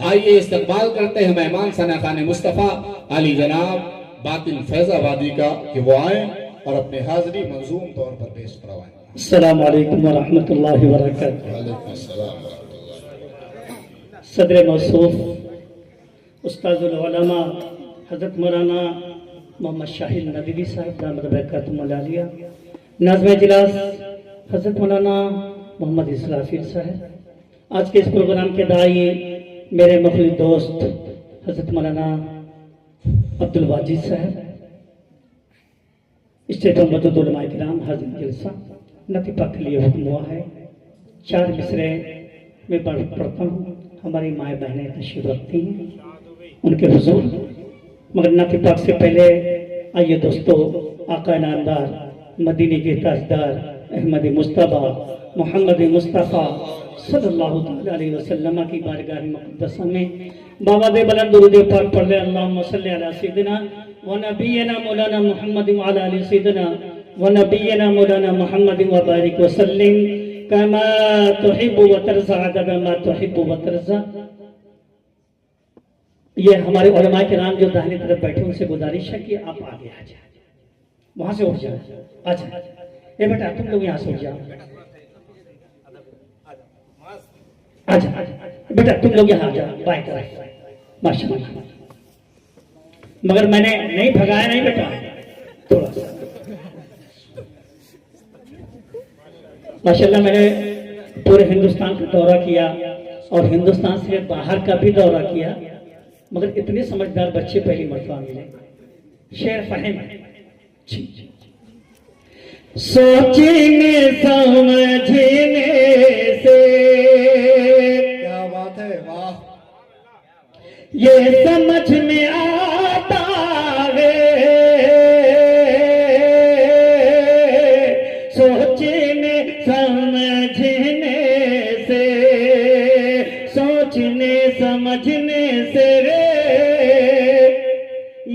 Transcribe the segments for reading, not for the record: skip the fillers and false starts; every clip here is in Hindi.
आइए इस्तकबाल करते हैं मेहमान सना खान मुस्तफ़ा अली जनाब बातिल फैजाबादी का कि वो आए और अपने हाजिरी मंजूम तौर पर पेश करवाएं। अस्सलाम वालेकुम व रहमतुल्लाहि व बरकातहू। सदर मौसूफ उस्ताजुल उलमा हज़रत मौलाना मोहम्मद शाहिद नदवी साहब दामद बरकातुहुल आलिया, नाज़िम इजलास हज़रत मौलाना मोहम्मद इसराफिल साहब, आज के इस प्रोग्राम के दाई मेरे मखलूक दोस्त हज़रत मौलाना अब्दुल वाजिद साहब, स्टेट मदद उलमा किराम, हाज़िर जलसा नतीफा के लिए हुक्म हुआ है। 4 मिसरे में पढ़ता हूँ। हमारी माए बहनें तशरीफ रखती हैं उनके हुजूर, मगर नतीफा से पहले आइए दोस्तों, आका नामदार मदीने के ताजदार अहमद मुस्तफ़ा मोहम्मद मुस्तफ़ा सल्लल्लाहु अलैहि वसल्लम की बारगाह मुक़द्दसा में बाबा दे बुलंद दुरूद पाक पढ़ ले। अल्लाहुम्मा सल्ली अला सय्यिदिना व नबियना मौलाना मुहम्मद व अला आलि सय्यिदिना व नबियना मौलाना मुहम्मद व बारिक व सल्लिम कमा तुहिब्बु व तरज़ा अदद मा तुहिब्बु व तरज़ा। ये हमारे उलमा किराम जो दाहिनी तरफ बैठे उनसे गुजारिश है कि आप आगे आ जाए, वहां से उठ जाए। अच्छा ये बेटा तुम लोग यहाँ से उठ जाओ। अच्छा बेटा तुम लोग यहाँ आ जाओ, बाइक माशाल्लाह। मगर मैंने नहीं भगाया नहीं बेटा, थोड़ा सा माशाल्लाह। मैंने पूरे हिंदुस्तान का दौरा किया और हिंदुस्तान से बाहर का भी दौरा किया, मगर इतने समझदार बच्चे पहली मरतबा मिले। शेर फहिम सोचने समझने से, क्या बात है, वाह। ये समझ में आता है, सोचने समझने से, सोचने समझने से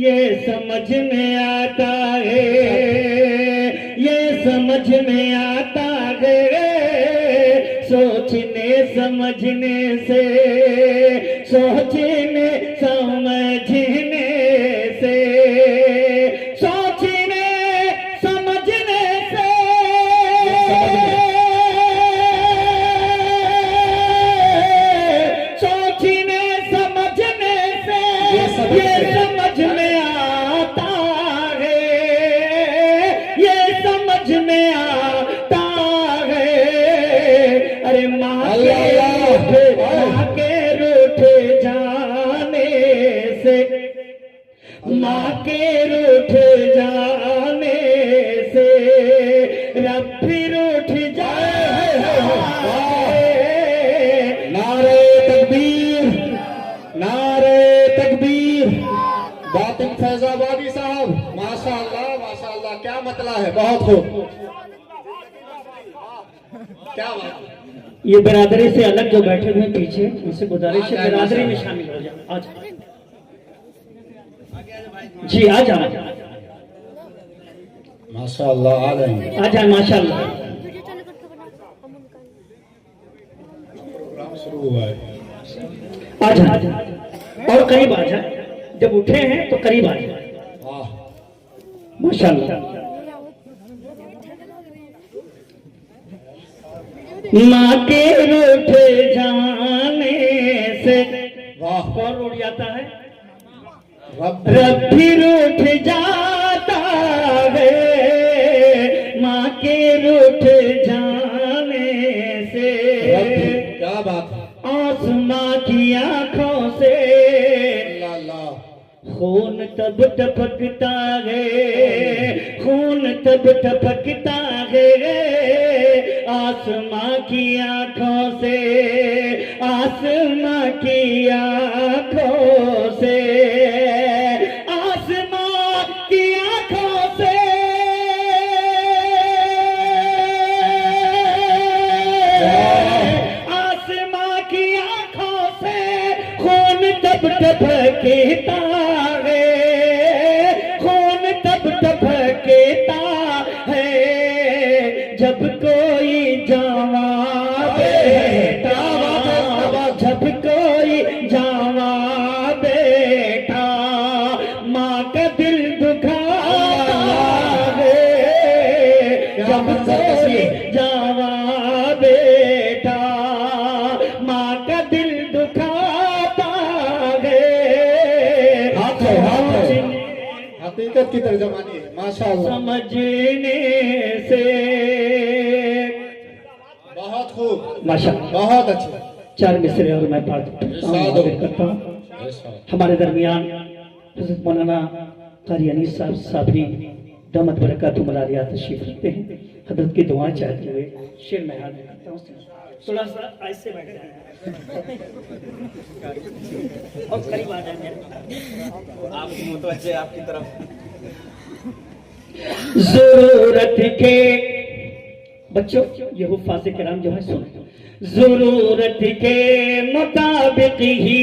ये समझ में आता है, ये समझ में आता है, सोचने समझने से, सोचने समझने से, सोचने समझने से, सोचने समझने से ये समझ में आता है, ये समझ में आता है। अरे माँ के रूठ जाने से, माँ के रूठ जाने से रब फिर उठ जाए। नारे तकबीर, नारे तकबीर। बातिल फैजाबादी साहब माशाअल्लाह माशाअल्लाह, क्या मतला है, बहुत खूब, क्या बात। ये बिरादरी से अलग जो बैठे हुए पीछे, उनसे गुजारिश है बिरादरी में शामिल हो जाओ। आज जी आ जाओ माशाअल्लाह, आ जाएंगे, आ जाए माशाअल्लाह। प्रोग्राम शुरू हुआ है। आ जाए और करीब आ जाए, जब उठे हैं तो करीब आ जाए। वाह माशाअल्लाह। माँ के रूठ जाने से, वाह, कौन रूठ जाता है? रब रब भी रूठ जाता है, माँ के रूठ जाने से। क्या बात है, आसमां की आंखों से अल्लाह अल्लाह। खून तब टपकता है, खून तब टपकता है, आसमां की आंखों से, आसमां की आंखों से, आसमां की आंखों से, आसमां की आंखों से खून तब टपकता है, खून तब टपकता है, जब कोई जवां बेटा, जब कोई जवां हकीकत की तर्जमानी है माशाअल्लाह। समझने से बहुत खूब, माशाअल्लाह, बहुत अच्छे। 4 मिसरे और मैं पाठ करता हूँ। हमारे दरमियान हज़रत मौलाना कारियानी साहब साबरी दामत बरकातुहू मलालिया तशरीफ रखते हैं। हजरत की दुआ चाहते हुए शेर में हाजिर करता हूँ। थोड़ा सा ऐसे बैठ जाए और करीब आ जाए। आपकी मुतवज्जे आपकी तरफ। जरूरत के बच्चों, ये हुफ़ाज़ किराम जो है सुनो, जरूरत के मुताबिक ही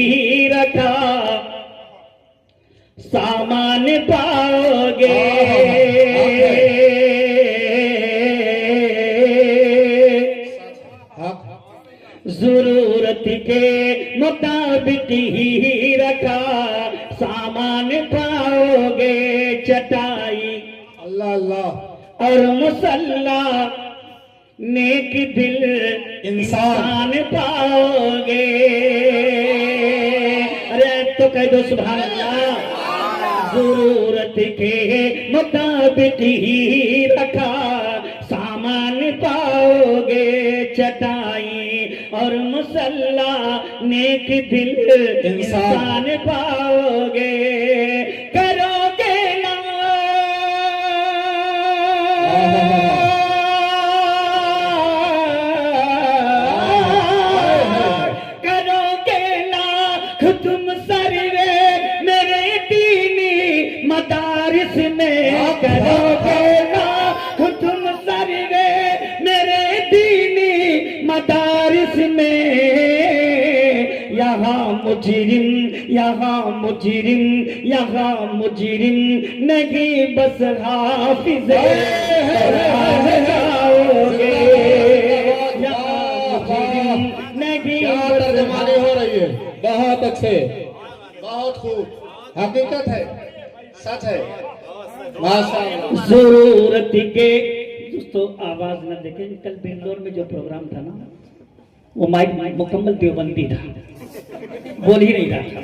रखा सामान पाओगे। जरूरत के मुताबिक ही रखा सामान पाओगे। चटाई अल्लाह अल्लाह और मुसल्ला नेक दिल इंसान पाओगे। अरे तो कह दो सुभान अल्लाह। जरूरत के मुताबिक ही रखा सामान पाओगे। चटाई और मुसल्ला नेक दिल इंसान पाओगे। करोगे ना करोगे लाख तुम सरवे मेरे दीनी मदारिस में। करोगे लाख तुम सरवे मेरे दीनी मदारिस में। यहाँ मुजरिम नहीं बस हाफिज़े गाओगे। नहीं क्या तर्जमानी हो रही है, बहुत अच्छे, बहुत खूब, हकीकत है, सच है माशाअल्लाह। जरूरत के दोस्तों आवाज न देखें। कल बेंगलोर में जो प्रोग्राम था ना, वो माइक मुकम्मल देवबंदी था, बोल ही नहीं रहा था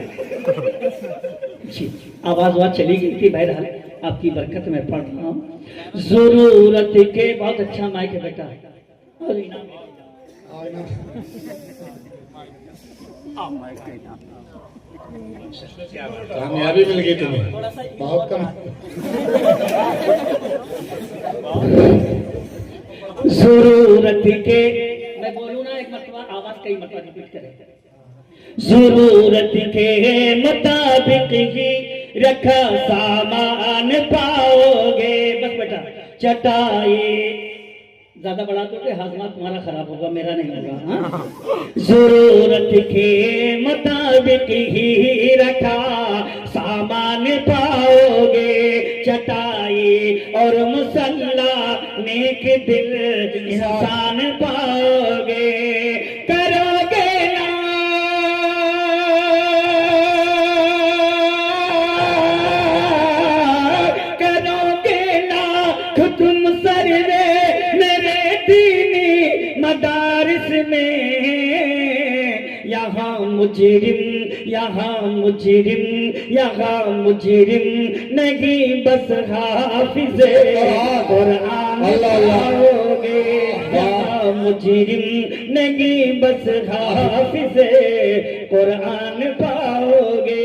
जी। आवाज वहां चली गई थी। बहरहाल आपकी बरकत में पढ़ रहा हूँ। जरूरत के बहुत अच्छा माइक है बेटा। और इनाम कामयाबी मिल गई तुम्हें, बहुत कम। जरूरत के मैं बोलूँ ना एक मरतबा, आवाज कई मरतबा रिपीट करें। जरूरत के मुताबिक ही रखा सामान पाओगे। बस बेटा चटाई ज्यादा बढ़ा दोगे हाजमा तुम्हारा खराब होगा, मेरा नहीं होगा। हाँ? जरूरत के मुताबिक ही रखा सामान पाओगे। चटाई और मुसल्ला नेक दिल इंसान पाओगे। करोगे ना करोगे लाख तुम सरवे मेरे दीनी मदारिस में। यहाँ मुजरिम नहीं बस हाफिज़े कुरान पाओगे। यहाँ मुजरिम नहीं बस हाफिज़े कुरान पाओगे।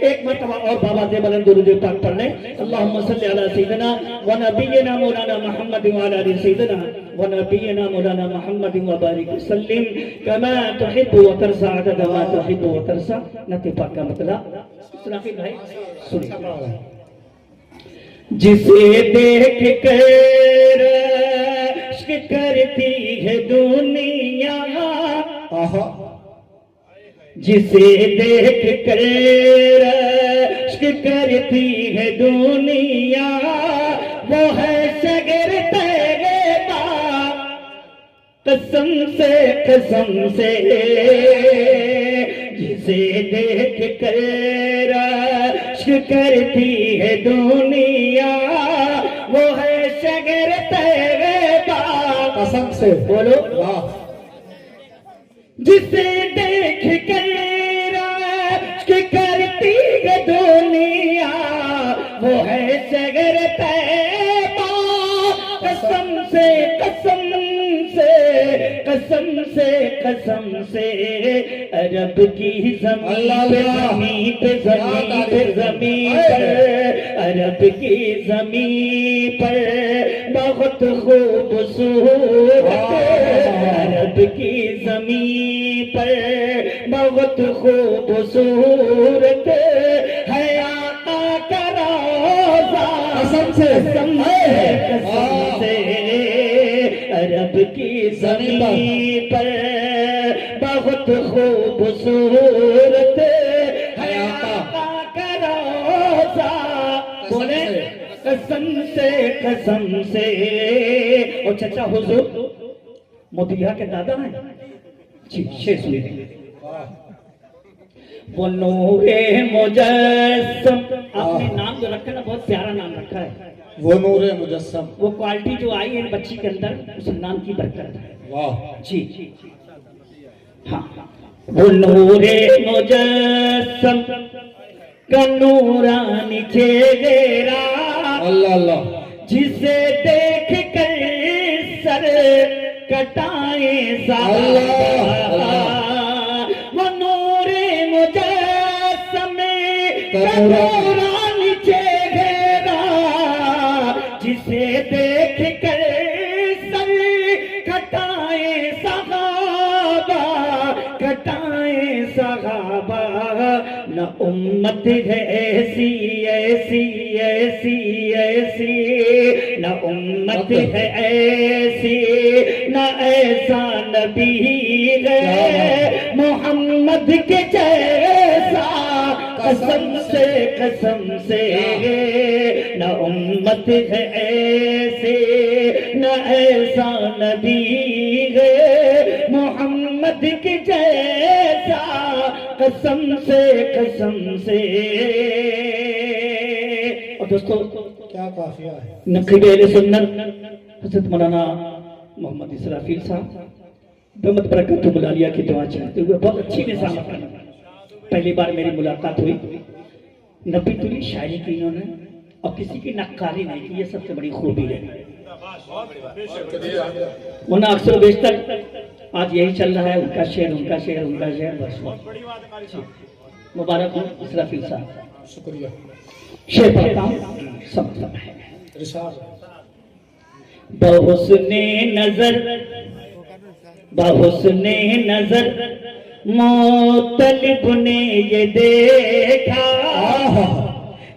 एक मरतबा और बाबा से बुलंद दुरूद पाक पढ़ लें। अल्लाहुम्मा सल्ली अला सय्यिदिना व नबिय्यिना मौलाना मुहम्मद व अला आलि सय्यिदिना व नबिय्यिना मौलाना मुहम्मद व बारिक वसल्लिम कमा तुहिब्बु व तरज़ा अदद मा तुहिब्बु व तरज़ा। नबी पाक का मतलब सुनाफी भाई सुनिए। जिसे देख कर इश्क करती है दुनिया। जिसे देख कर इश्क करती है दुनिया। वो है शगर तैयबा कसम से। जिसे देख कर इश्क करती है दुनिया। वो है शगर तैयबा कसम से। बोलो वाह। जिसे देख कर इश्क करती है दुनिया। कसम से अरब की जमीन पे जमीन पर अरब की जमीन पर बहुत खूबसूरत अरब की जमीन पर बहुत खूबसूरत है आका का रोज़ा कसम से अरब की जमीन पर बहुत खूबसूरत है आका का रोज़ा बोले कसम से और चचा हुजूर मोतिया के दादा हैं जी शेष में वो नूरे मुजस्सम आपने नाम जो रखा ना बहुत प्यारा नाम रखा है वो नूरे मुजस्सम वो क्वालिटी जो आई है बच्ची के अंदर उस नाम की बरकत है वाह जी हाँ वो नूरे मुजस्सम का नूरानी चेहरा अल्लाह अल्लाह जिसे देख कर सर कटाए वो नूरे मुजस्सम का नूरानी चेहरा जिसे देख कर सर कटाए सहाबा न उम्मत है ऐसी न उम्मत है ऐसी न ऐसा नबी है मोहम्मद के जैसा कसम से न उम्मत है ऐसे न ऐसा नबी है मोहम्मद के जैसा कसम से और दोस्तों क्या काफिया है नक़ीब सुन्नत हज़रत मौलाना मोहम्मद इसराफील साहब बेमत बरकत मुलालिया की दुआ चाहते हुए बहुत अच्छी निज़ामत है पहली बार मेरी मुलाकात हुई नबी तुली शायरी की इन्होंने और किसी की नक्कारी नहीं की ये सबसे बड़ी खूबी है वरना अक्सर बेशतर आज यही चल रहा है उनका शेर बस मुबारक हो इसराफील साहब शुक्रिया शेर पढ़ता हूँ सब है रिसाल बहुस्ने नजर मोतलिब ने ये देखा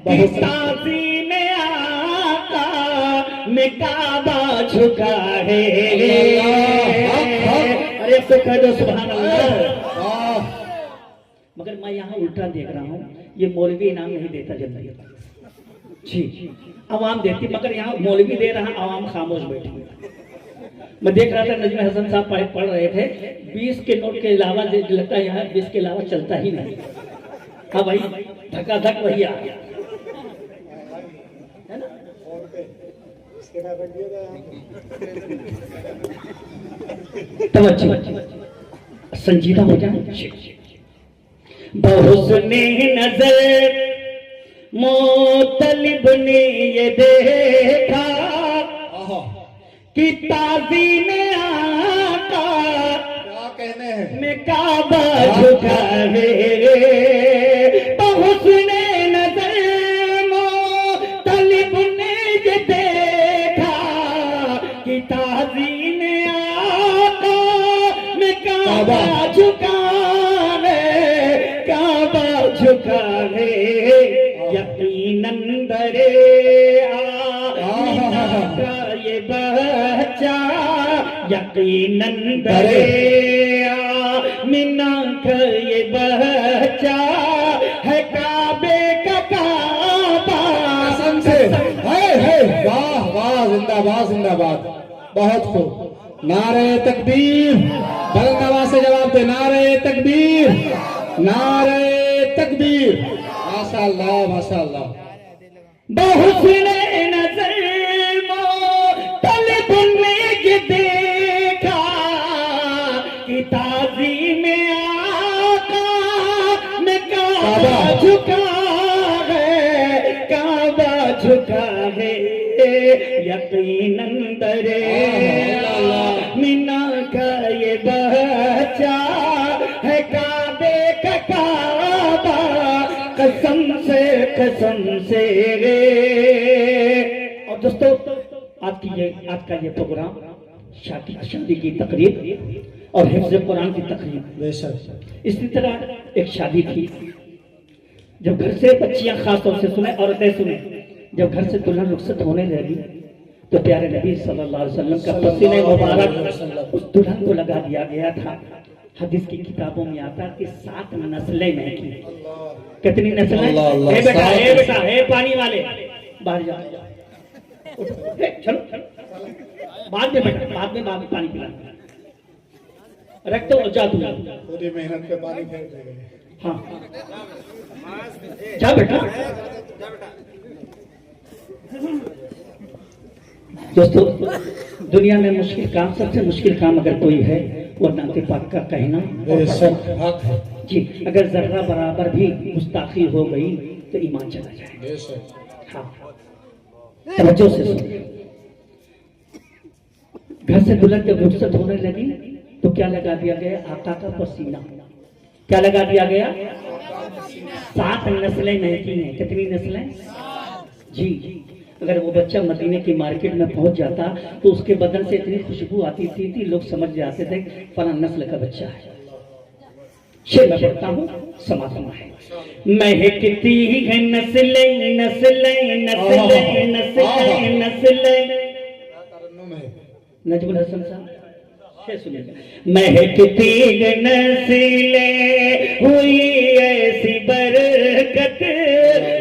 कि ताज़ी में आका में काबा झुका है अरे अब तो कह दो सुभान अल्लाह मगर मैं यहाँ उल्टा देख रहा हूँ ये मौलवी इनाम नहीं देता जल्दी जी आवाम देती मगर यहाँ मौलवी दे रहा आवाम खामोश बैठी मैं देख रहा था नजम हसन साहब पढ़ रहे थे 20 के नोट के अलावा लगता है यहाँ 20 के अलावा चलता ही नहीं हाँ भाई धक्का वही आ गया है ना तवज्जो संजीदा हो जाए बहुस्ने नजर मोतलिब ने ये देखा कि ताज़ी में आका क्या कहने हैं में काबा झुका है बहुस्ने नजर मोतलिब ने ये देखा कि ताज़ी में आका में काबा झुका है यकीनन दरे आमिना का ये बच्चा यकीनन दरे आमिना का ये बच्चा है काबे का काबा कसम से वाह वाह जिंदाबाद बहुत खूब नारे तकबीर बलनवा से जवाब दे नारे तकबीर माशाअल्लाह बहुस्ने नजर मोतलिब ने ये देखा कि ताज़ी में आका में काबा झुका है यकीनन दरे मिना का ये है काबे का काबा, कसम से रे। और दोस्तों आज का ये प्रोग्राम शादी की तकरीब और हिफ्ज़ कुरान की तकरीब। इसी तरह एक शादी थी, जब घर से बच्चियां खास तौर से सुने, औरतें सुने, जब घर से दुल्हन रुखसत होने लगी तो प्यारे नबी सल्लल्लाहु अलैहि वसल्लम का पसीने मुबारक उस दुल्हन को लगा दिया गया था। हदीस की किताबों में आता कि 7 नस्लें महकी। कितनी नस्लें? हे बेटा हे पानी वाले बाहर जाओ, चलो बाद में बेटा, बाद में पानी पिला रख दो और जा दूंगा। पूरी मेहनत पे पानी फेर देंगे। हाँ जा बेटा। दोस्तों दुनिया में मुश्किल काम, सबसे मुश्किल काम अगर कोई है वो नाते पाक का कहना जी। अगर जर्रा बराबर भी गुस्ताखी हो गई तो ईमान चला जाए। हाँ तवज्जो से सुनिए। घर से दुल्हन जब रुखसत होने लगी तो क्या लगा दिया गया? आका का पसीना। क्या लगा दिया गया? 7 नस्लें महकी हैं। कितनी नस्लें? जी। अगर वो बच्चा मदीने की मार्केट में पहुंच जाता तो उसके बदन से इतनी खुशबू आती थी लोग समझ जाते थे फला नस्ल का बच्चा है। शेर मैं पढ़ता हूँ, समात्मा है। महकती है नस्लें नस्लें नस्लें नस्लें नस्लें। नजमुल हसन साहब शेर सुनिए। महकती है नस्लें हुई ऐसी बरकत,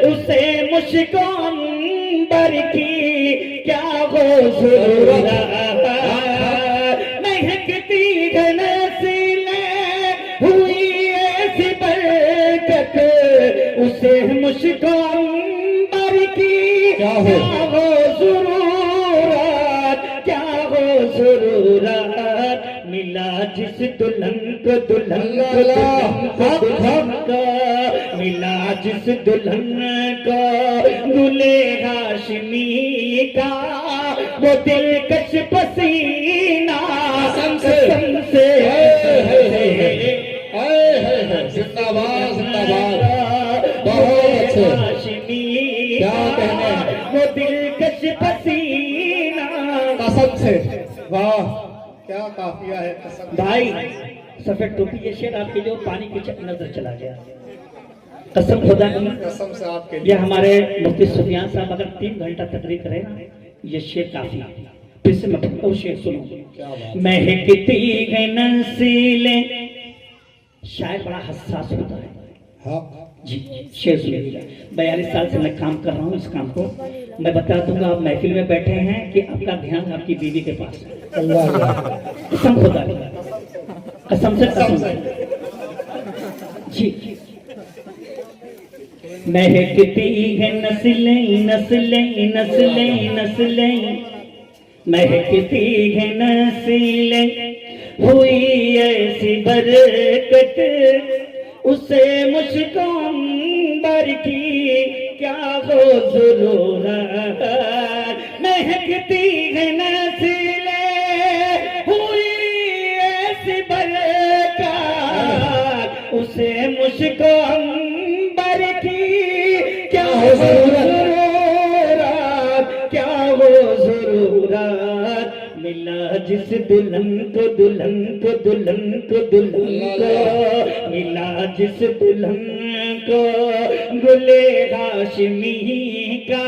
उसे मुश्कान बर की क्या हो जरूरत। महकती है नस्लें हुई ऐसी बरकत, उसे मुश्कान बर की क्या हो जरूरत, क्या हो जरूरत। मिला जिस दुल्हन को मिला जिस दुल्हन को दुल्हे हाशमी का, वो दिलकश पसीना से जिंदाबाद जिंदाबाद। बहुत अच्छे, क्या कहने हैं? वो दिलकश पसीना कसम से। वाह क्या काफिया है। कसम भाई सफेद टोपी ये शेर आपके जो पानी की नजर चला गया। कसम खुदा की, कसम से आपके ये हमारे मुफ्ती सुफियान साहब अगर 3 घंटा तकरीर करें ना, ये शेर काफी। फिर से मैं पढ़ता हूँ, शेर सुनो। महकती है नस्लें। शायर बड़ा हसास होता है। हाँ जी शेर सुनिएगा। 42 साल से मैं काम कर रहा हूँ इस काम को। मैं बता दूंगा, आप महफिल में बैठे हैं कि आपका ध्यान आपकी बीवी के पास है। कसम खुदा की, कसम से जी। महकती है नस्लें नस्लें नस्लें नस्लें, महकती है नस्लें हुई ऐसी बरकत, उसे मुश्कान बर की क्या हो जरूरत। महकती है नस्लें हुई ऐसी बरकत, उसे मुश्कान बर की क्या हो जरूरत, क्या हो जरूरत। मिला जिस दुल्हन को मिला जिस दुल्हन को गुले हाशमी का,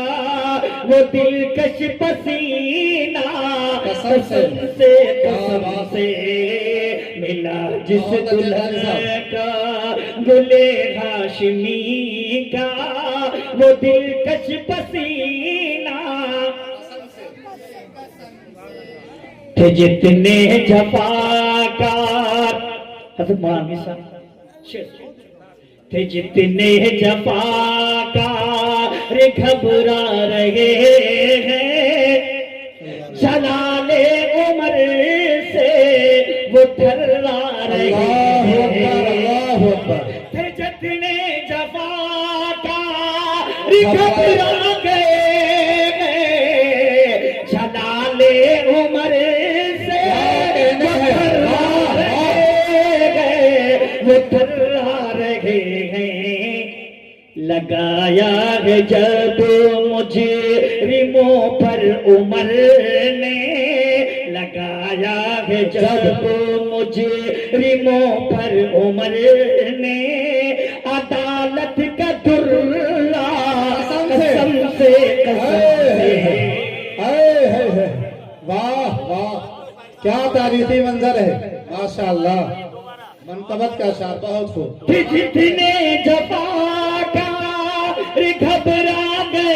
वो दिलकश पसीना कसम से मिला जिस दुल्हन का गुले हाशमी का, वो दिलकश पसीना। थे जितने जफाकार, हज़रत मौलाना साहब थे जितने जफाकार घबरा रहे हैं, जलाले उमर से वो थर्रा रहे हैं। थे जितने जफाकार घबरा गए, जलाले उमर वो ठठरा रहे हैं। लगाया है जब मुजरिमों पर उमर ने, लगाया है जब मुजरिमों पर उमर ने, अदालत का दुर्रा कसम से वाह वाह, क्या तारीखी मंजर है माशाअल्लाह। मनकबत का शार बहुत खूब। जितने जफा का घबरा गए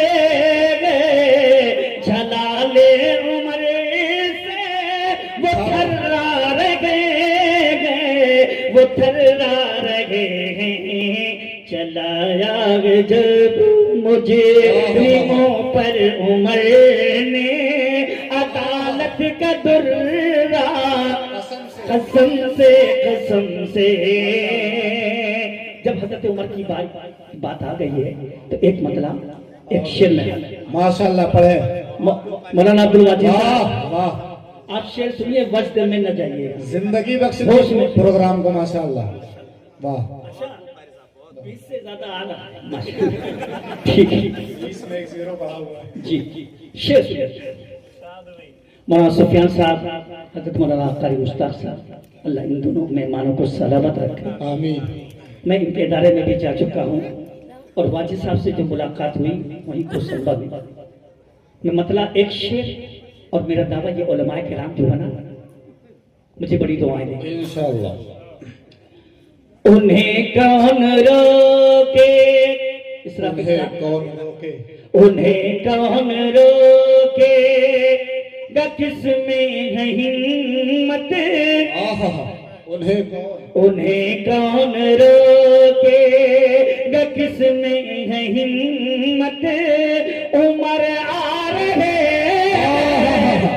झलाले उमर से वो थर्रा रहे हैं, वो थर्रा रहे हैं। चलाया जब मुजरिमों पर उमर ने, अदालत का दुर्रा कसम से। जब हजरत उमर की बात आ गई है तो एक मतलब एक शेर में माशाअल्लाह पढ़े। मौलाना अब्दुल वाजिद वाह साहब, वाह, आप शेर सुनिए, वज्द में न जाइए। जिंदगी बख्श होश में। प्रोग्राम को माशाअल्लाह। वाह, 20 से ज्यादा आ रहा है माशाअल्लाह। ठीक है, 20 में एक 0 बढ़ा हुआ है। जी शेर सुनिए। मौलाना सुफियान साहब, हजरत मौलाना कारी मुश्ताक साहब, अल्लाह इन दोनों मेहमानों को सलामत रखे। आमीन। मैं इनके इदारे में भी जा चुका हूँ और वाजिद साहब से जो मुलाकात हुई वहीं कुछ संभव है। मैं मतलब एक शेर और मेरा दावा, ये उलमाए किराम जो है ना, मुझे बड़ी दुआएं देंगे इंशाअल्लाह। उन्हें कौन रोके, इस तरह उन्हें कौन रोके, उन्हें कौन रोके, किसमें है हिम्मत, उन्हें कौन रोके, किसमें है हिम्मत। उमर आ रहे,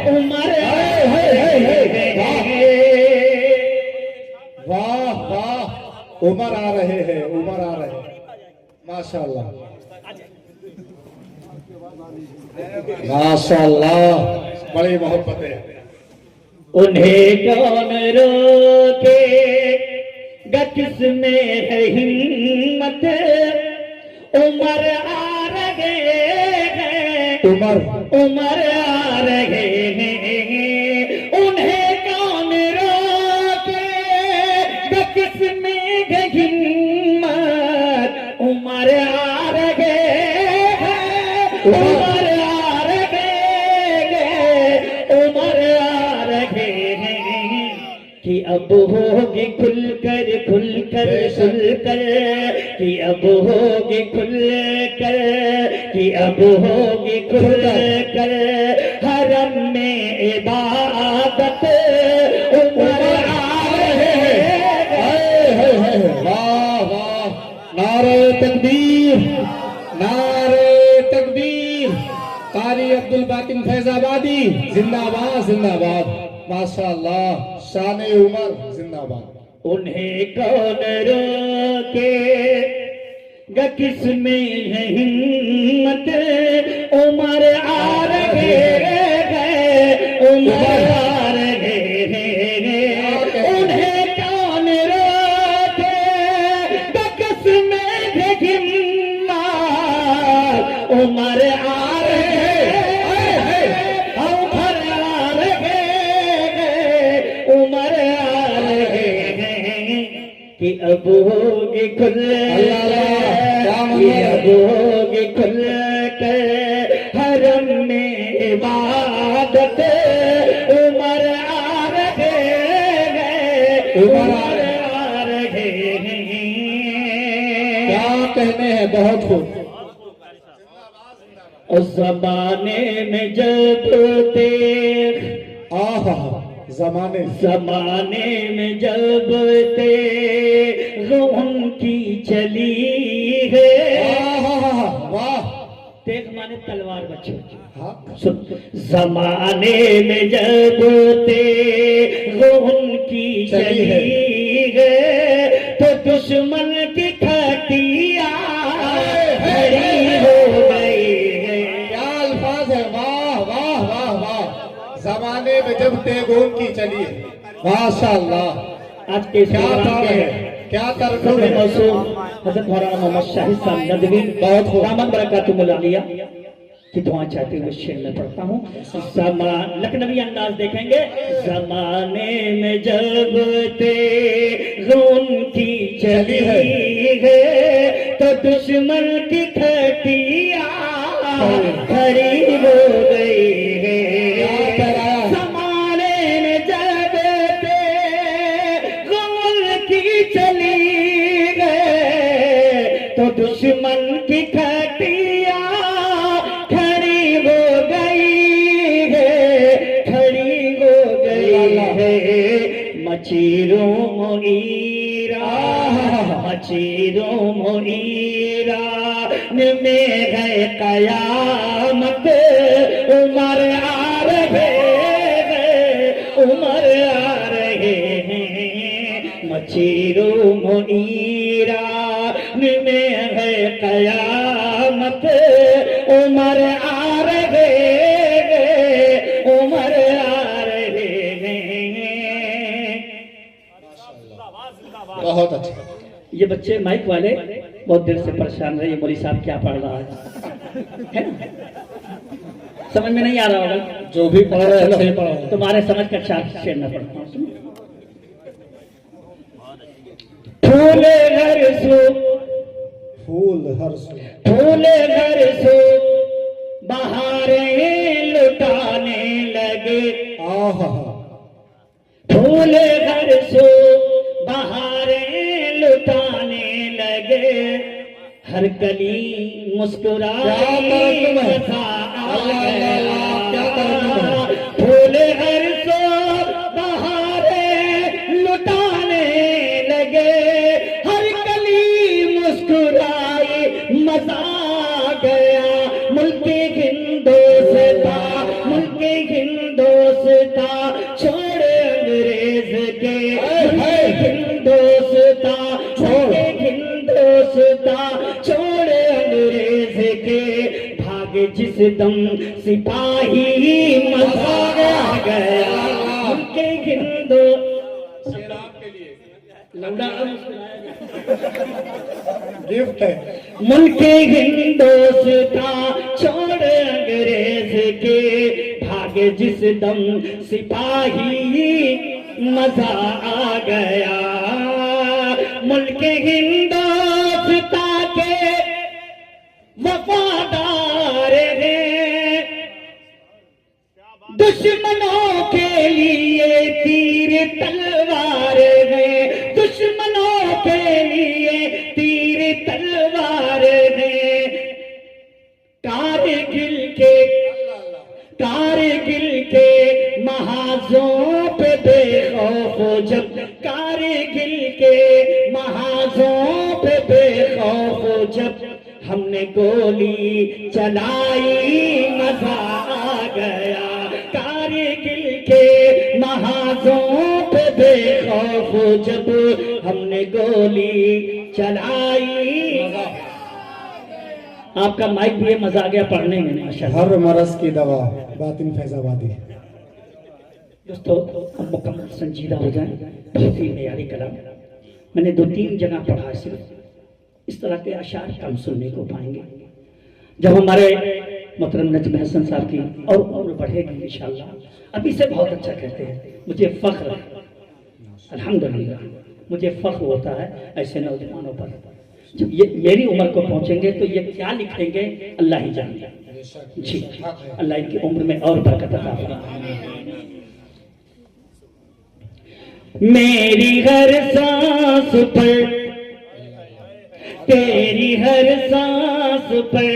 उमर आ रहे, वाह वाह, उमर आ रहे हैं, उमर आ रहे हैं माशाअल्लाह माशाअल्लाह, बड़ी मोहब्बत है। उन्हें कौन रोके, किसमें है हिम्मत। उमर आ रहे हैं, उमर आ रहे हैं। उन्हें कौन रोके, किसमें है हिम्मत। उमर आ रहे हैं, उमर आ रहे हैं, उमर आ रहे हैं। कि अब होगी खुलकर खुलकर खुलकर, कि अब होगी खुलकर, कि अब होगी खुलकर हरम में इबादत। उमर आ रहे हैं। वाह वाह, नारे तकबीर, नारे तकबीर। कारी अब्दुल बातिन फैजाबादी जिंदाबाद जिंदाबाद, माशाअल्लाह, शान उमर जिंदाबाद। उन्हें कौन रोके, किसमें है हिम्मत। उमर आ रहे हैं, उमर आ रहे हैं। उन्हें कौन रोके, किसमें है हिम्मत। उमर आ रहे हैं, उमर आ रहे हैं, उमर आ रहे हैं। कि अब होगी खुल, कि अब होगी खुल कर हरम में इबादत। उमर आ रहे हैं, उमर आ रहे हैं। क्या कहने हैं, बहुत खूब। उस जमाने में जब थे, आहा, जमाने में जब थे उनकी चली है। वाह, तेग माने तलवार बच्चों। हाँ, जमाने में जब थे उनकी चली है, तो दुश्मन की खटिया खड़ी हो गई है। क्या अल्फाज है, वाह वाह वाह वाह। जमाने में जब तेगोन की चली, माशाअल्लाह, आज के क्या तार है। क्या खूब तरकीब है। मौसूम हजरत मौलाना मोहम्मद शाहिद साहब नदवी बहुत खूब। दामन बरकातुहुल आलिया की दुआ चाहते हुए शेर में पढ़ता हूँ। लखनवी अंदाज देखेंगे। जमाने में जब तेगुन की चली है तो दुश्मन की खटिया खड़ी हो गई है। जमाने में जब तेगुन की चली है तो दुश्मन की खटिया खड़ी हो गई है। मचीरों मोईरा में है कयामत। उमर आ रहे हैं मचीरों मोईरा में है कयामत। उमर आ रहे हैं। बहुत अच्छा। ये बच्चे माइक वाले बहुत देर से परेशान रहे, ये मौलवी साहब क्या पढ़ रहा है ना, समझ में नहीं आ रहा होगा। जो भी पढ़ रहे हैं अच्छे ही पढ़ रहे हैं। तुम्हारे समझ का चार शेर में पढ़ता हूँ। फूले घर सो फूल हर सो बहारें लुटाने लगे। आहा फूल घर सो बहारें लुटाने लगे। हर गली मुस्कुराई बसा क्या फूल घर सो बहारें लुटाने लगे। हर गली मुस्कुराई मजा गया। मुल्क हिंदोस्ता छोड़ अंग्रेज के। हिंदोस्ता छोड़ अंग्रेज के। भागे जिस दम सिपाही मजा गया। मुल्क हिंदो गिफ्ट है। मुल्क हिंदोस्ता छोड़ अंग्रेज के। भागे जिस दम सिपाही मजा आ गया। मुल्क हिंदोस्ता के वफादार हैं। दुश्मनों के लिए तीर तलवार है। दुश्मनों के लिए तीर तलवार है। कारगिल के महाजों पे बेखौफ जब। कारगिल के महाजों पे बेखौफ जब हमने गोली चलाई मजा आ गया। कारगिल के महाजों पे बेखौफ जब हमने गोली चलाई। आपका माइक भी मजा आ गया पढ़ने में माशाअल्लाह। हर मरज की दवा बातिन फैजाबादी। दोस्तों अब मुकम्मल संजीदा हो जाए। बहुत ही मेयारी कलाम मैंने 2-3 जगह पढ़ा। सिर्फ इस तरह के अशार कम सुनने को पाएंगे। जब हमारे मोहतरम नजम हसन साहब की और उम्र बढ़ेगी इंशाअल्लाह। अभी से बहुत अच्छा कहते हैं। मुझे फख्र है, अल्हम्दुलिल्लाह मुझे फख्र होता है ऐसे नौजवानों पर। जब ये मेरी उम्र को पहुंचेंगे तो ये क्या लिखेंगे अल्लाह ही जाने। जी अल्लाह इनकी उम्र में और बरकत अता फरमाए। मेरी हर सांस पर तेरी हर सांस पर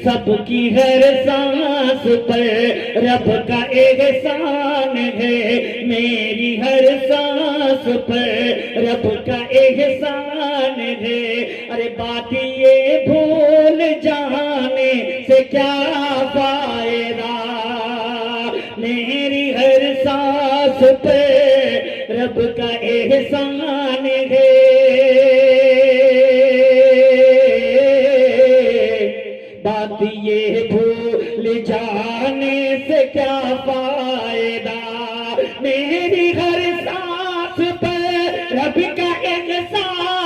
सबकी हर सांस पर रब का एहसान है। मेरी हर सांस पर रब का एहसान है। अरे बात ये भूल जाने से क्या फायदा। मेरी हर सांस पर रब का एहसान है। बात ये भूल जाने से क्या फायदा। मेरी हर सांस पर रब का एहसान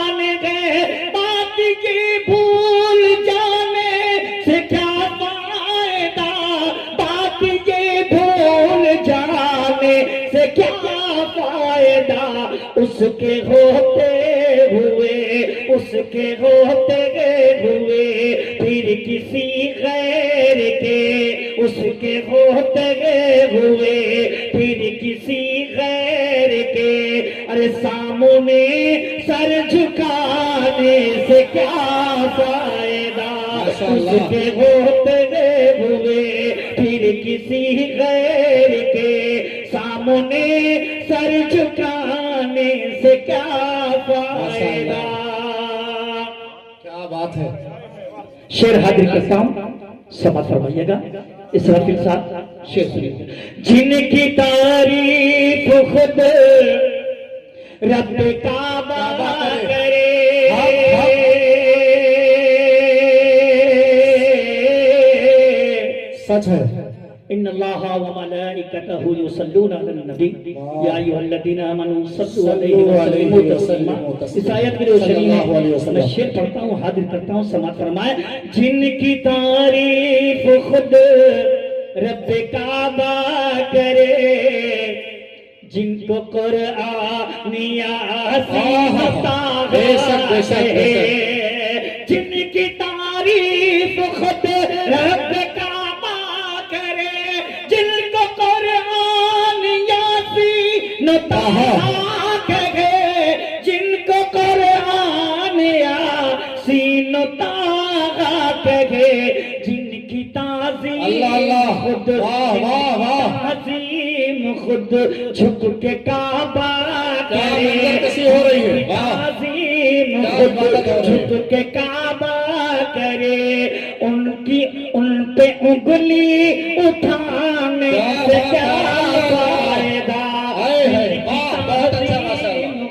उसके होते हुए फिर किसी गैर के, उसके होते हुए फिर किसी गैर के, अरे सामने सर झुकाने से क्या फायदा, उसके होते हुए फिर किसी गैर के, सामने सर झुकाने से क्या फायदा। क्या बात है। शेर हाजिर करता हूं, समा फरमाइएगा। इसराफिल साहब शेर सुनिए। जिनकी तारीफ खुद रब काबा करे, सच है। इन्नल्लाह व मलाइकतहु युसल्लूना अलन नबी या अय्युहल्लज़ीना आमनू सल्लु अलैहि व सल्लिमू तस्लीमा। इस आयत की रोशनी में मैं शेर पढ़ता हूँ, हाजिर करता हूँ, समाअत फरमाए। जिनकी तारीफ खुद रब काबा करे, जिनको कुरआनिया जिनकी तारीफ खुद रब काबा करे, जिनको कुरआनिया कहे, जिनको कुरआनिया कहे, जिनकी ताज़ीम खुद ताज़ीम खुद झुक के काबा करे, ताज़ीम खुद झुक के काबा करे, उनकी उन पे उंगली उठाने से क्या फायदा,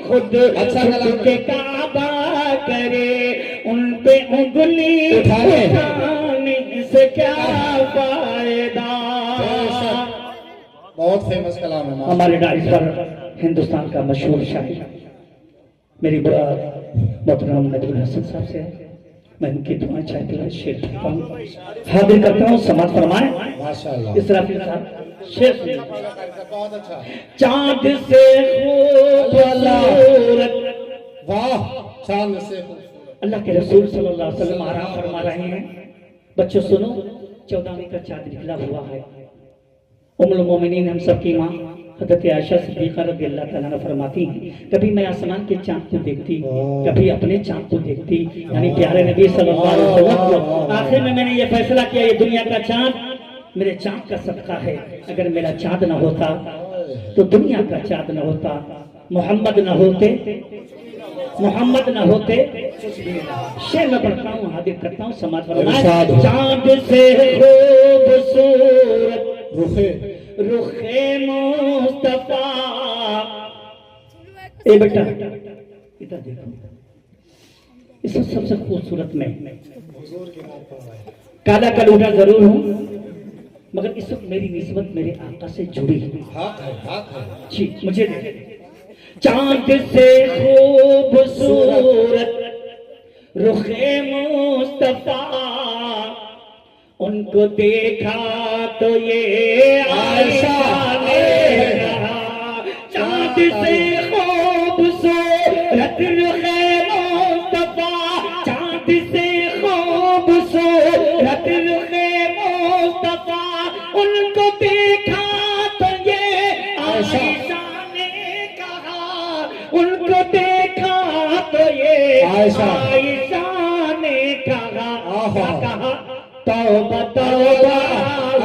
खुद झुक के काबा करे, उन पे उंगली उठाने से क्या फायदा। बहुत फेमस कलाम है हमारे डाइस पर हिंदुस्तान का मशहूर शायर मेरी बड़ा मोहतरम नजरुल हसन साहब से है। मैं उनकी दुआ चाहती हूँ, शेर पढ़ता हूँ, हाजिर करता हूँ, समाअत फरमाए। माशाअल्लाह। इसराफिल साहब शेर सुनिए। बहुत अच्छा। चांद से खूबसूरत, वाह, चांद से अल्लाह के रसूल सल्लल्लाहु अलैहि वसल्लम आराम फरमा रहे हैं। बच्चों सुनो, 14वीं का चांद निकला हुआ है। उम्मुल मोमिनीन हम सब की माँ हज़रत आयशा सिद्दीक़ा रज़ियल्लाहु ताला अन्हा फरमाती हैं, कभी मैं आसमान के चांद को देखती, कभी अपने चांद को देखती, यानी प्यारे नबी सल्लल्लाहु अलैहि वसल्लम को। आखिर में मैंने ये फैसला किया, ये दुनिया का चांद मेरे चांद का सदका है। अगर मेरा चांद न होता तो दुनिया का चांद न होता, मोहम्मद न होते, मोहम्मद न होते। शेर में पढ़ता हूँ, हाजिर करता हूँ, समाअत फरमाए। चांद से खूबसूरत रुखे मुस्तफा, ए बेटा इधर देखो, इस सबसे खूबसूरत में काला कलूटा जरूर हूँ, मगर इस वक्त मेरी निस्बत मेरे आका से जुड़ी है। जी मुझे दे। चांद से खूबसूरत रुखे मुस्तफा, उनको देखा तो ये आयशा ने कहा, चांद से खूबसूरत रुखे मुस्तफा, चांद से खूबसूरत रुखे मुस्तफा, उनको देखा तो ये आयशा ने कहा, उनको देखा तो ये आयशा ने कहा, कहा तौबा तौबा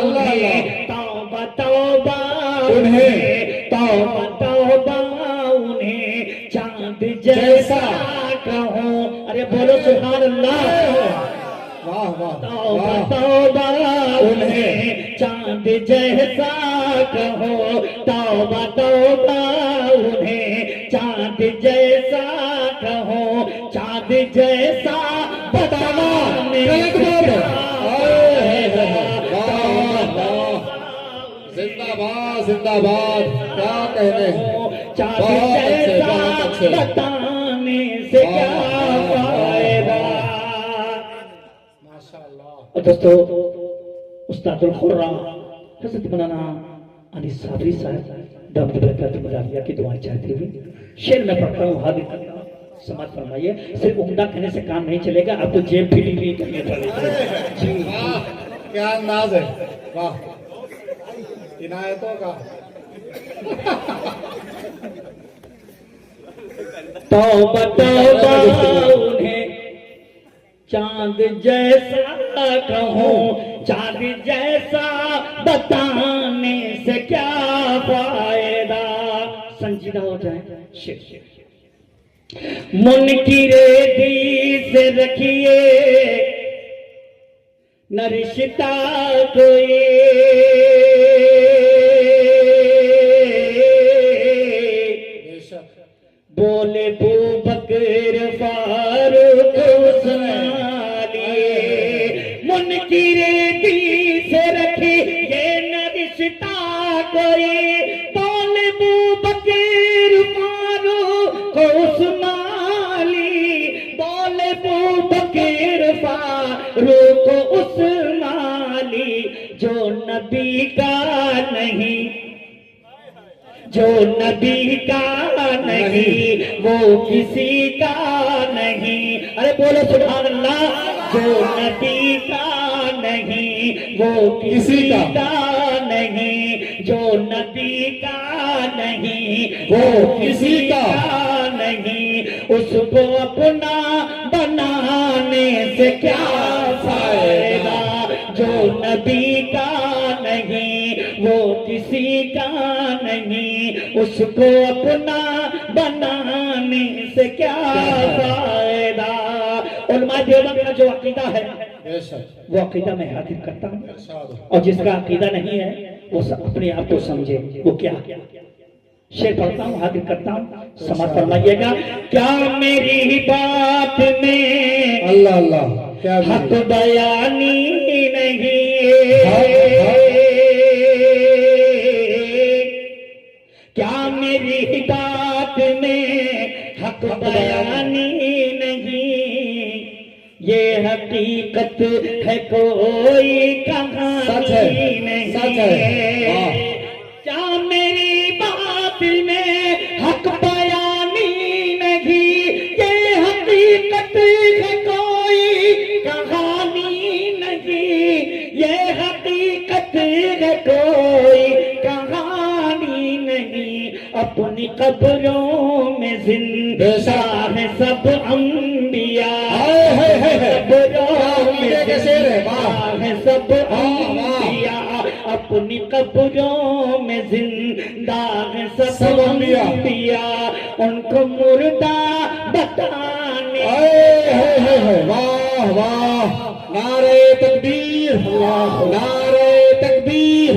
उन्हें, तौबा तौबा उन्हें, तौबा तौबा उन्हें, चांद जैसा कहूँ। अरे बोलो सुभान अल्लाह। वाह वाह। तौबा तौबा उन्हें, चांद जैसा कहो, तौबा तौबा उन्हें, चांद जैसा कहो, चांद जैसा बताना जिंदाबाद जिंदाबाद, क्या कहने हैं। चांद जैसा बताने से क्या फायदा। माशाअल्लाह। और दोस्तों, उस्तादुल खुर्राम हज़रत मौलाना अली साबरी साहब दामद बरकत मुलालिया की दुआएं चाहते हुए शेर में पढ़ता हूँ, हाजिर करता हूँ, समाज फरमाइए। सिर्फ उम्दा कहने से काम नहीं चलेगा, आपको जेब फीलिंग भी करनी पड़ेगी। वाह क्या अंदाज है, वाह इनायतों का। तौबा तौबा उन्हें चांद जैसा कहूँ, चांद जैसा बताने से क्या फायदा। संजीदा हो जाए शेर। मुनकिरे दी से रखिए न रिश्ता कोई, बोले बू बकर फारूक सुना लिए। मुनकिरे दी से रखी ये न रिश्ता कोई, बोले बू बकर फारूक सुना ली, बोले बू बकर फारूक उस्मानी। जो नबी का नहीं, जो नबी का नहीं वो किसी का नहीं। अरे बोलो सुभान अल्लाह। जो नबी का नहीं वो किसी का नहीं, जो नबी का नहीं वो किसी का नहीं। उसको अपना बनाने से क्या फायदा। जो नबी का नहीं वो किसी का नहीं, उसको अपना बनाने से क्या फायदा। उलमा देवबंद का जो अकीदा है वो अकीदा मैं हाजिर करता हूँ, और जिसका अकीदा नहीं है वो अपने आप को समझे वो क्या। शेर पढ़ता हूँ, हाजिर करता हूँ, समाज फरमाइएगा। क्या मेरी बात में अल्लाह अल्लाह क्या हक बयानी नहीं, क्या मेरी बात में हक बयानी नहीं। ये हकीकत है कोई कहानी नहीं। सच है। क्या मेरी बात में हक बयानी नहीं, ये हकीकत है कोई कहानी नहीं। ये हकीकत है कोई कहानी नहीं। अपनी कब्रों में जिंदा है सब अंबिया, कब्रों में जिंदा है सब अंबिया। अपनी कब्रों में जिंदा है सब अंबिया, उनको मुर्दा बताने। वाह वाह नारे तकबीर, नारे तकबीर।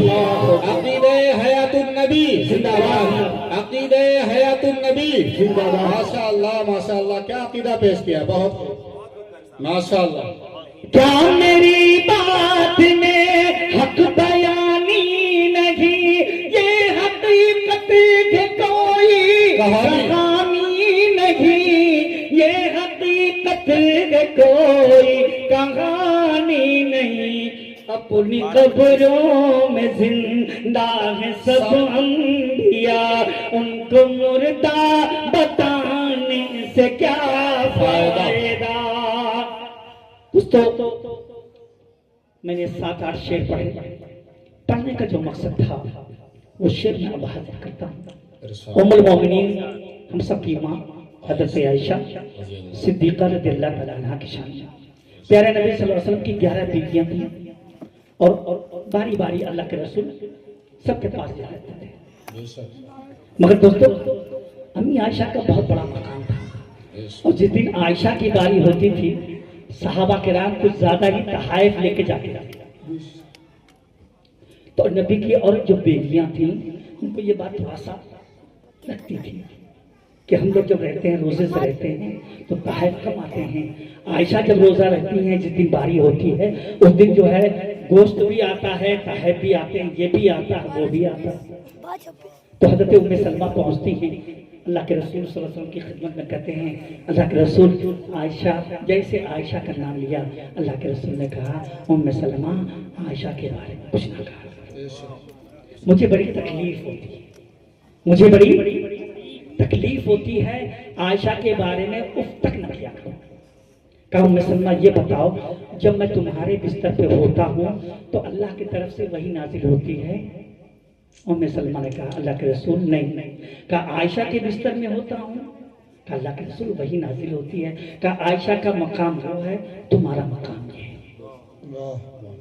अकीदे हयातुन नबी जिंदाबाद, अकीदे हयातुन नबी जिंदाबाद। माशाअल्लाह माशाअल्लाह क्या अकीदा पेश किया, बहुत माशाअल्लाह। क्या मेरी बात में हक बयानी नहीं, ये हकीकत है कोई कहानी नहीं। ये हकीकत है कोई कहानी नहीं। अपनी कब्रों में जिंदा है सब अंबिया, उनको मुर्दा बताने से क्या फायदा। दोस्तों मैंने 7-8 शेर पढ़े, पढ़ने का जो मकसद था वो शेर में अब हाजिर करता हूँ। उम्मुल मोमिनीन हम सब की माँ हज़रत आयशा सिद्दीक़ा रज़ियल्लाहु तआला अन्हा की शान में प्यारे नबी सल्लल्लाहु अलैहि वसल्लम की 11 बीवियां थी, और बारी बारी अल्लाह के रसूल सबके पास जाते थे। मगर दोस्तों अम्मी आयशा का बहुत बड़ा मकाम था, और जिस दिन आयशा की बारी होती थी सहाबा किराम कुछ ज्यादा ही तहाइफ लेके जाते थे। तो नबी की और जो बेटियां थी उनको ये बात थोड़ा सा लगती थी कि हम लोग जब रहते हैं रोजे से रहते हैं तो तहाइफ कम आते हैं। आयशा जब रोजा रहती हैं, जिस दिन बारी होती है उस दिन जो है गोश्त भी आता है, तहाइफ भी आते हैं, ये भी आता है, वो भी आता है। तो हजरत उम्मे सलमा पहुंचती हैं अल्लाह के रसूल सल्लल्लाहु अलैहि वसल्लम की खिदमत में, कहते हैं अल्लाह के रसूल आयशा, जैसे आयशा का नाम लिया अल्लाह के रसूल ने कहा उम्मे सलमा आयशा के बारे में कुछ ना कहा, मुझे बड़ी तकलीफ होती है, मुझे बड़ी तकलीफ होती है आयशा के बारे में उफ तक न किया करो। कहा उम्मे सलमा ये बताओ, जब मैं तुम्हारे बिस्तर पे होता हूँ तो अल्लाह की तरफ से वही नाजिल होती है? उम्मे सलमा ने कहा अल्लाह के रसूल नहीं। कहा आयशा के बिस्तर में होता हूँ? कहा अल्लाह के रसूल वही नाजिल होती है। कहा आयशा का मकाम वो है, तुम्हारा मकाम ये है।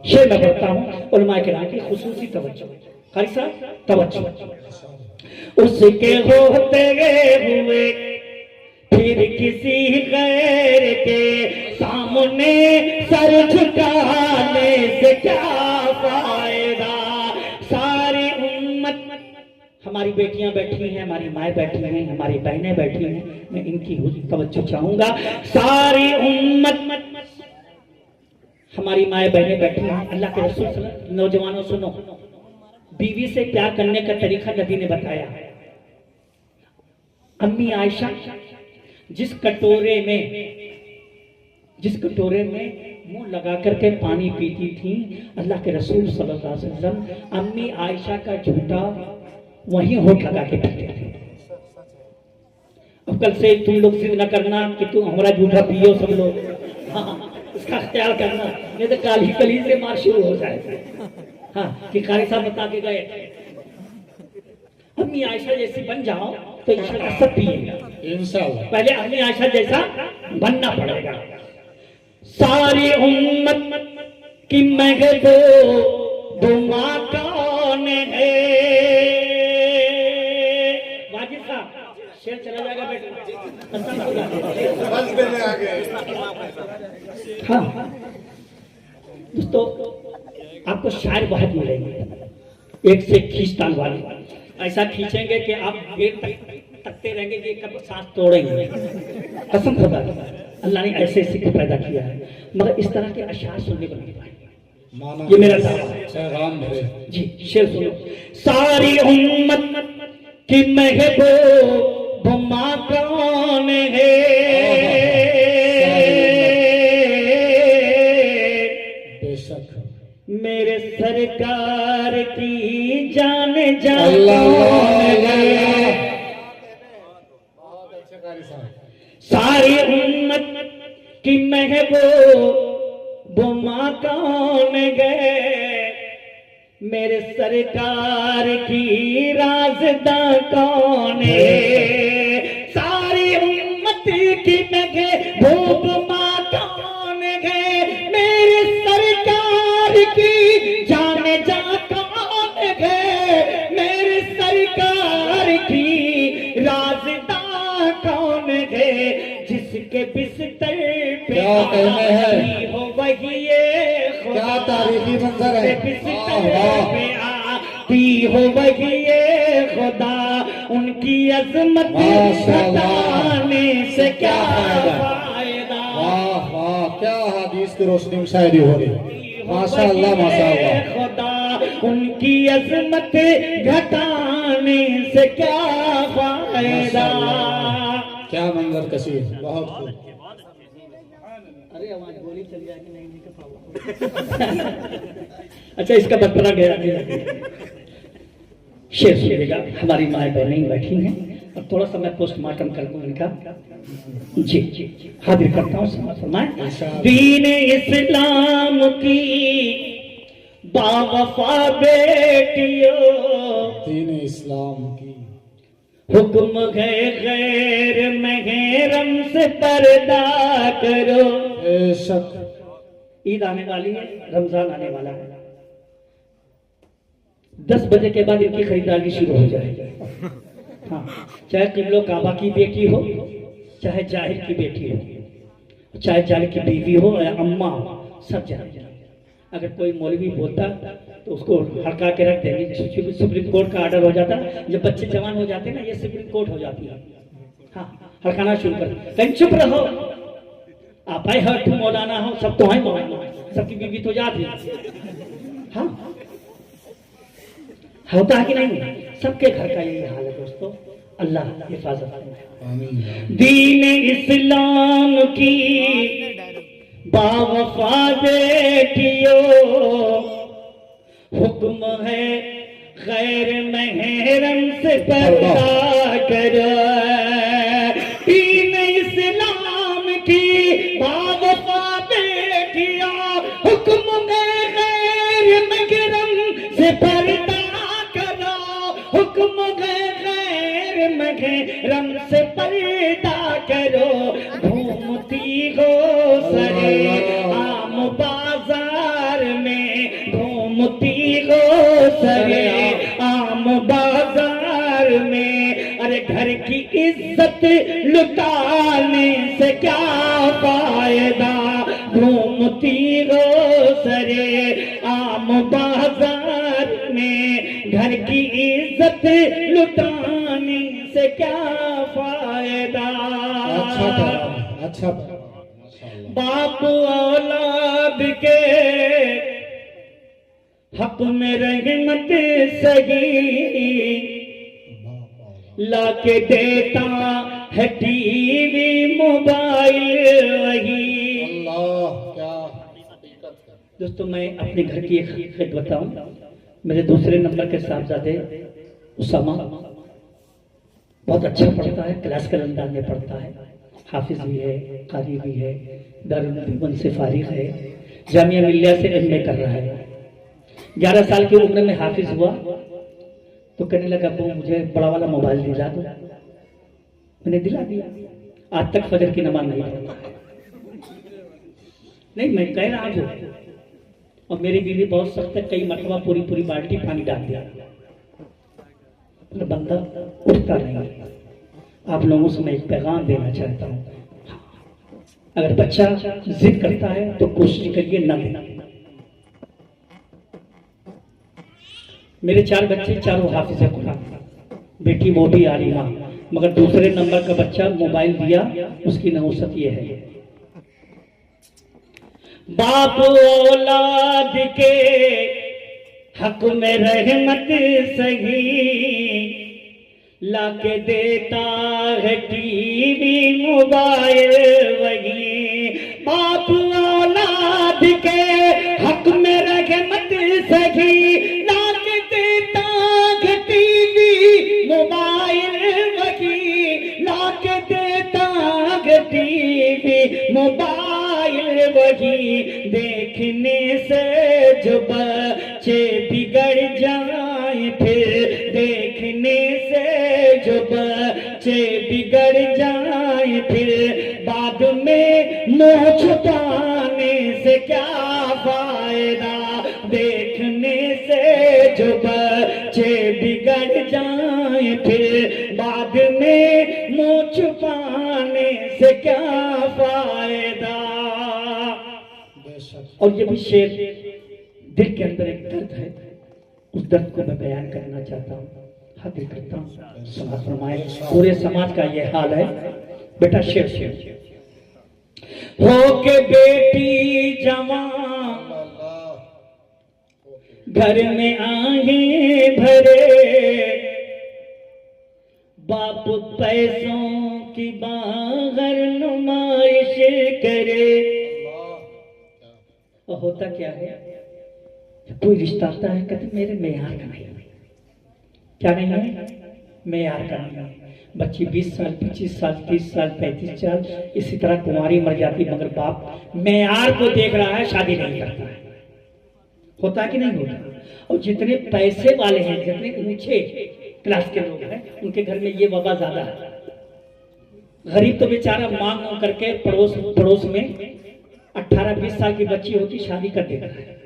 शेर मैं पढ़ता हूँ उलमा किराम की खुसूसी तवज्जो, कारी साहब तवज्जो। उसके होते हुए फिर किसी गैर के सामने सर झुकाने से क्या फायदा। सारी उम्मत, हमारी बेटियां बैठी हैं, हमारी माएँ बैठी हैं, हमारी बहनें बैठी हैं, मैं इनकी तवज्जो चाहूंगा। सारी उम्मत, हमारी माएँ बहनें बैठी हैं, अल्लाह के रसूल सल्लल्लाहु अलैहि वसल्लम, नौजवानों सुनो, बीवी से प्यार करने का तरीका नबी ने बताया। अम्मी आयशा जिस कटोरे में मुंह लगा करके पानी पीती थी, अल्लाह के रसूल सल्लल्लाहु अलैहि वसल्लम अम्मी आयशा का झूठा वहीं होठ लगा के पीते थे। अब कल से तुम लोग जिद न करना कि तुम हमारा झूठा पियो सब लोग, हाँ इसका ख्याल करना, नहीं तो काली कली से मार शुरू हो जाएगा। हाँ कि कारी साहब बता के गए अम्मी आयशा जैसी बन जाओ तो इंशाल्लाह सब पिएगा इंशाल्लाह। पहले अम्मी आयशा जैसा बनना पड़ेगा। सारी उम्मत की महबूब माँ कौन है? वाजिद साहब शेर चला जाएगा बेटा, बस देने आ गए। हाँ दोस्तों, आपको शायर बहुत मिलेंगे, एक से खींचतान वाले, ऐसा खींचेंगे कि आप गेट तकते रहेंगे कि कब सांस तोड़ेंगे। कसम खुदा की, अल्लाह ने ऐसे सिख पैदा किया है, मगर इस तरह के अशार सुनने को नहीं पाएंगे। ये मेरा दावा है जी। शेर सुनो। सारी उम्मत की महबूब माँ कौन है? मेरे सरकार की जान जान सारी उम्मत की महबूब माँ कौन गए? मेरे सरकार की राज़दा कौन है? सारी उम्मत की महबूब माँ कौन है? मेरे सरकार की जाने जा कौन है? मेरे सरकार की राज़दा कौन है? जिसके बिस्तर पे आती हो वही ये खुदा, क्या तारीखी मंजर है, बिस्तर पे आती हो वही ये खुदा, उनकी अजमत बताने से क्या फायदा। वाह वाह, क्या हदीस की रोशनी में शायरी हो रही, माशाअल्लाह माशाअल्लाह। खुदा उनकी अजमत घटाने से क्या फायदा। क्या मंजर कशी, बहुत खूब। अरे आवाज गोली चल जाएगी, नहीं कर पाऊंगा। अच्छा इसका बतरा गया। शेर सुनिएगा, हमारी माए बहनें बैठी हैं और थोड़ा सा मैं पोस्टमार्टम कर दूं इनका। जी जी हाजिर करता हूँ, समाज फरमाएं। दीन इस्लाम की बावफा बेटियों, दीन इस्लाम की हुक्म है गैर महरम से पर्दा करो। बेशक ईद आने वाली है, रमजान आने वाला है, 10 बजे के बाद इनकी खरीदारी शुरू हो जाएगी। हाँ, चाहे किबलो काबा की बेटी हो, चाहे जाहिर की बेटी हो, चाहे जाहिर की बीवी हो या अम्मा, सब जाए। अगर कोई मौलवी बोलता तो उसको हड़का के रख देंगे। सुप्रीम कोर्ट का ऑर्डर हो जाता, जब बच्चे जवान हो जाते हैं ना, ये सुप्रीम कोर्ट हो जाती है। हाँ, हड़काना शुरू कर, कहीं चुप रहो, आप आए हर तुम मौलाना हो, सब तो है मौलाना, सबकी बीवी तो जाती है। हाँ होता है कि नहीं? सबके घर का यही हाल है दोस्तों, अल्लाह हिफाजत करे। दीन इस्लाम की बावफा बेटियों, हुक्म है गैर महरम से पर्दा करो, दीन इस्लाम की भावता बेटिया, हुक्म गैर महरम से पर्दा करो, हुक्म गैर महरम से पर्दा करो, घूमती हो सरे आम बाजार में, घूमती हो सरे आम बाजार में, अरे घर की इज्जत लुटाने से क्या फायदा, घूमती हो सरे आम बाजार में, घर की इज्जत लुटाने से क्या फायदा। अच्छा बाप औलाद के हक में रहमत सही, लाके देता है टीवी मोबाइल वही। अल्लाह क्या हकीकत है। दोस्तों मैं अपने घर की एक हकीकत बताऊं। मेरे दूसरे नंबर के साहबजादे उसामा बहुत अच्छा पढ़ता है, क्लास के अंदाज में पढ़ता है, हाफिज भी है, कारी भी है, दारुल उलूम से फारिग है, जामिया मिल्लिया से एमए कर रहा है। 11 साल की उम्र में हाफिज हुआ तो कहने लगा अब्बू मुझे बड़ा वाला मोबाइल दिला दो। मैंने दिला दिया। आज तक फजर की नमाज नहीं पढ़ता। नहीं मैं कह रहा हूँ, और मेरी बीवी बहुत सख्त है, कई मरतबा पूरी पूरी बाल्टी पानी डाल दिया, बंदा उठता नहीं। आप लोगों से मैं एक पैगाम देना चाहता हूँ, अगर बच्चा जिद करता है तो कोशिश करिए न देना। मेरे 4 बच्चे, चारों हाफिज़ कुरान, बेटी वो भी आलिमा, मगर दूसरे नंबर का बच्चा मोबाइल दिया, उसकी नहुसत ये है। बाप औलाद के हक में रहमत सही, लाके देता है टीवी मोबाइल वही। बाप औलाद के हक में रहमत सही, लाके देता है टीवी मोबाइल वही, लाके देता है टीवी मोबाइल वही। देखने से जो बच्चे बिगड़ जाए, फिर देखने से जो बच्चे बिगड़ जाए, फिर बाद में मुंह छुपाने से क्या फायदा। देखने से जो बच्चे बिगड़ जाए, फिर बाद में मुंह छुपाने से क्या फायदा। और ये भी शेर दिल के अंदर एक दर्द है, उस दर्द को मैं बयान करना चाहता हूँ, हाजिर करता हूँ। समाज फरमाए, पूरे समाज का ये हाल है। बेटा शेर शेर हो के बेटी जवान, घर में आए भरे, बाप पैसों की बाहर नुमाइश करे। और होता क्या है, कोई रिश्ता आता है, कहते मेरे मेयार का नहीं, क्या नहीं है, मेयार का नहीं। बच्ची 20 साल, 25 साल, 30 साल, 35 साल, इसी तरह कुंवारी मर जाती, मगर बाप मेयार को देख रहा है, शादी नहीं करता है। होता कि नहीं होता। और जितने पैसे वाले हैं, जितने ऊंचे क्लास के लोग हैं, उनके घर में ये वबा ज्यादा है। गरीब तो बेचारा मांग करके पड़ोस में 18-20 साल की बच्ची होती, शादी कर देता है।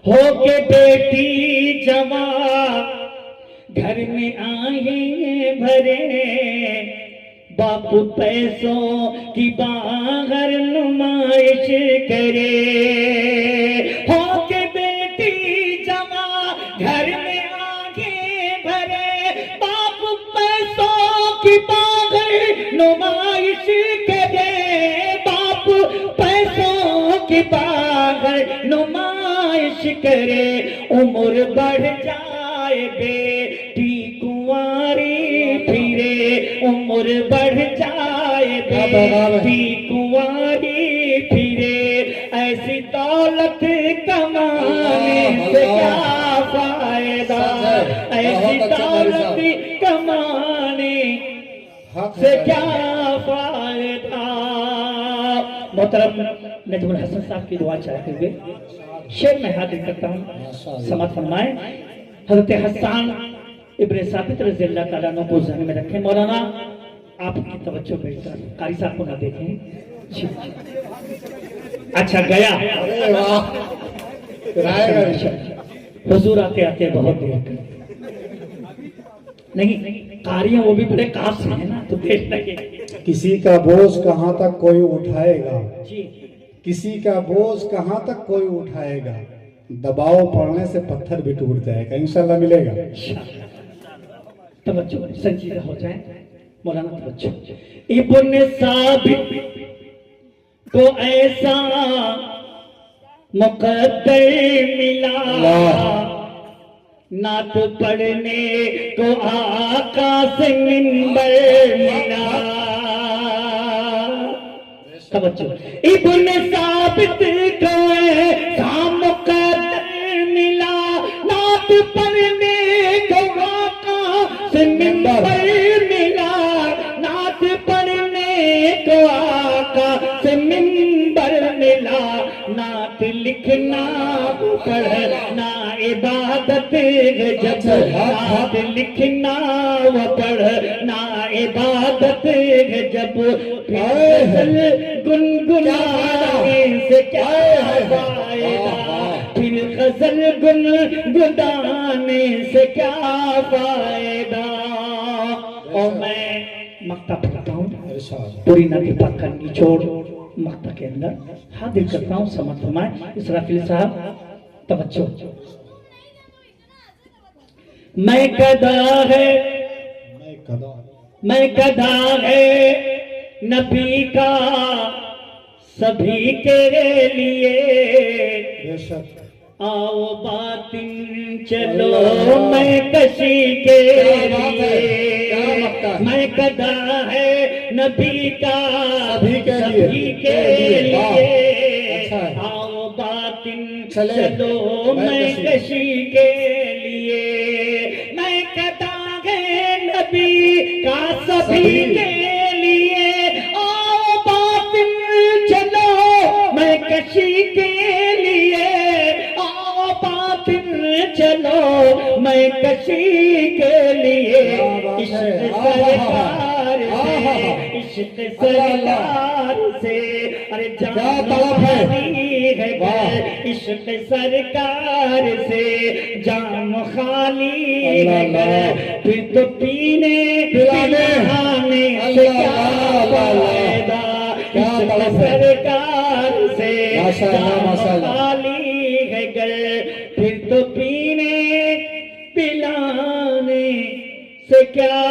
हो के बेटी जवान, घर में आए भरे, बापू पैसों की बाहर नुमाइश करे। हो के बेटी जवान, घर में आए भरे, बापू पैसों की बाहर नुमाइश करे। बापू पैसों की बाहर नुमाइश करे। उम्र बढ़ जाए बेटी कुंवारी फिरे, उम्र बढ़ जाए बेटी कुंवारी फिरे। ऐसी दौलत कमाने से क्या फायदा। ऐसी दौलत कमाने से क्या फायदा। मोहतरम नजमुल हसन साहब की दुआ चाहते हुए शेर में हाजिर करता हूँ, समाप्त फरमाए। हजरत हसन इब्न साबित रज़ी अल्लाह ताला अन्हु को ज़हन में रखें। मौलाना आपकी तवज्जो मेरी तरफ, कारी साहब को ना देखें। जी अच्छा गया। अरे वाह, हुजूर आते आते बहुत देर कर नहीं, कार्य वो भी बड़े काफ से है ना, तो देर लगे। किसी का बोझ कहाँ तक कोई उठाएगा, जी किसी का बोझ कहाँ तक कोई उठाएगा, दबाव पड़ने से पत्थर भी टूट जाएगा, इंशाल्लाह मिलेगा। तवज्जो संजीदा हो जाए मौलाना, तवज्जो। इब्न साबित को ऐसा मुकद्दर मिला, नात पढ़ने को आका से मिंबर मिला। तवज्जो। इब्न साबित को ऐसा मुकद्दर मिला, नात पढ़ने को आका से मिंबर मिला, नात पढ़ने को आका से मिंबर मिला। नात लिखना पढ़ना इबादत है जब, नात लिखना व पढ़ना इबादत है जब, फिर गुनगुनाने से क्या फायदा, फिर गजल गुनगुनाने से क्या फायदा। और मैं मक्ता पढ़ता हूँ, पूरी नदी पाक का निचोड़ मक्ता के अंदर हाजिर करता हूँ, समझ फरमाए। इसराफिल साहब तवज्जो। मैं गधा है, मैं गधा है नबी का सभी के लिए, आओ बातिन चलो मैं कशी के लिए, मैं गधा है नबी का सभी के लिए, आओ बातिन चलो मैं कशी के लिए, मैं गधा है नबी का सभी के लिए, आओ बातिन चलो मैं कशी के लिए, चलो मैं कशी के लिए। इश्क सरकार से, इश्क सरकार से, अरे जान खाली है, इश्क सरकार से जान खाली है, फिर तो पीने पिलाने से क्या फायदा। इश्क सरकार से जान खाली है, फिर तो पीने पिलाने से क्या